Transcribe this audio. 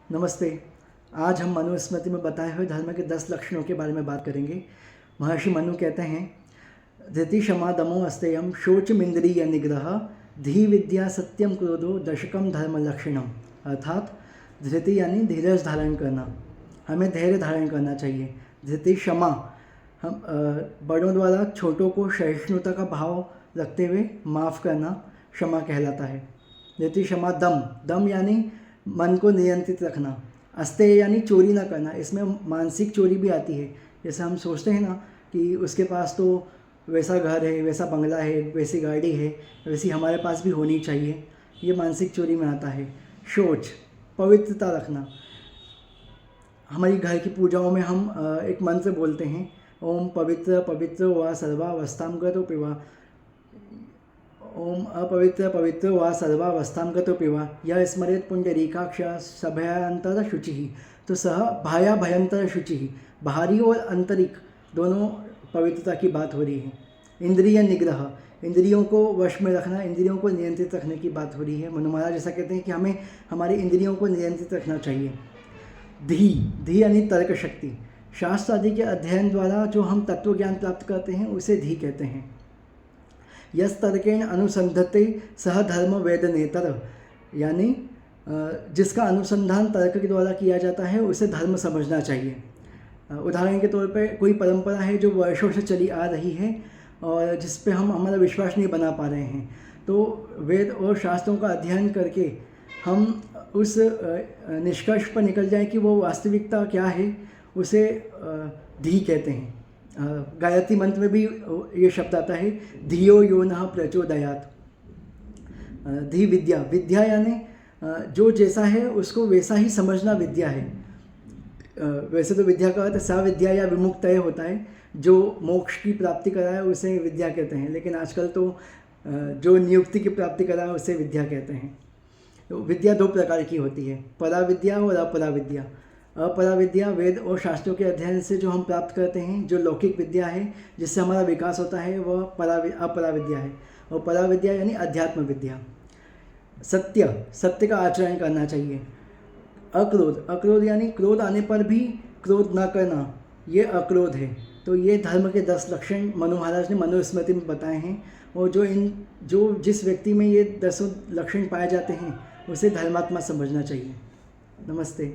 नमस्ते। आज हम मनुस्मृति में बताए हुए धर्म के 10 लक्षणों के बारे में बात करेंगे। महर्षि मनु कहते हैं, धृति क्षमा दमो अस्तेयम शोचमिंद्रिय निग्रह धी विद्या सत्यम क्रोधो दशकम धर्म लक्षणम। अर्थात धृति यानी धीरज धारण करना, हमें धैर्य धारण करना चाहिए। धृति क्षमा, हम बड़ों द्वारा छोटों को सहिष्णुता का भाव रखते हुए माफ़ करना क्षमा कहलाता है। धृति क्षमा दम, दम यानी मन को नियंत्रित रखना। अस्तेय यानी चोरी ना करना, इसमें मानसिक चोरी भी आती है। जैसे हम सोचते हैं ना कि उसके पास तो वैसा घर है, वैसा बंगला है, वैसी गाड़ी है, वैसी हमारे पास भी होनी चाहिए, ये मानसिक चोरी में आता है। शौच, पवित्रता रखना। हमारी घर की पूजाओं में हम एक मंत्र बोलते हैं, ओम पवित्र पवित्र व सर्वावस्थां गतो पिवा, ओम अपवित्र पवित्र व सर्वावस्थां गतो पिवा यह स्मरेत पुंडरीकाक्ष सभयांतर शुचि। तो सह भाया भयंतर शुचि, बाहरी और आंतरिक दोनों पवित्रता की बात हो रही है। इंद्रिय निग्रह, इंद्रियों को वश में रखना, इंद्रियों को नियंत्रित रखने की बात हो रही है। मनु महाराज जैसा कहते हैं कि हमें हमारी इंद्रियों को नियंत्रित रखना चाहिए। धी, धी यानी तर्क शक्ति। शास्त्र आदि के अध्ययन द्वारा जो हम तत्व ज्ञान प्राप्त करते हैं उसे धी कहते हैं। यस तर्केण अनुसंधते सह धर्म वेद नेतर, यानी जिसका अनुसंधान तर्क के द्वारा किया जाता है उसे धर्म समझना चाहिए। उदाहरण के तौर पे कोई परंपरा है जो वर्षों से चली आ रही है और जिस पे हम हमारा विश्वास नहीं बना पा रहे हैं, तो वेद और शास्त्रों का अध्ययन करके हम उस निष्कर्ष पर निकल जाएं कि वो वास्तविकता क्या है, उसे धी कहते हैं। गायत्री मंत्र में भी ये शब्द आता है, धियो यो नः प्रचोदयात्। धी विद्या, विद्या यानी जो जैसा है उसको वैसा ही समझना विद्या है। वैसे तो विद्या का अर्थ साविद्या या विमुक्तय होता है, जो मोक्ष की प्राप्ति कराए उसे विद्या कहते हैं, लेकिन आजकल तो जो नियुक्ति की प्राप्ति कराए उसे विद्या कहते हैं। तो विद्या दो प्रकार की होती है, परा विद्या और अपरा विद्या। अपरा विद्या वेद और शास्त्रों के अध्ययन से जो हम प्राप्त करते हैं, जो लौकिक विद्या है जिससे हमारा विकास होता है, वह अपरा विद्या है। और परा विद्या यानी अध्यात्म विद्या। सत्य, सत्य का आचरण करना चाहिए। अक्रोध, अक्रोध यानी क्रोध आने पर भी क्रोध न करना, ये अक्रोध है। तो ये धर्म के 10 लक्षण मनु महाराज ने मनुस्मृति में बताए हैं, और जो जिस व्यक्ति में ये 10 लक्षण पाए जाते हैं उसे धर्मात्मा समझना चाहिए। नमस्ते।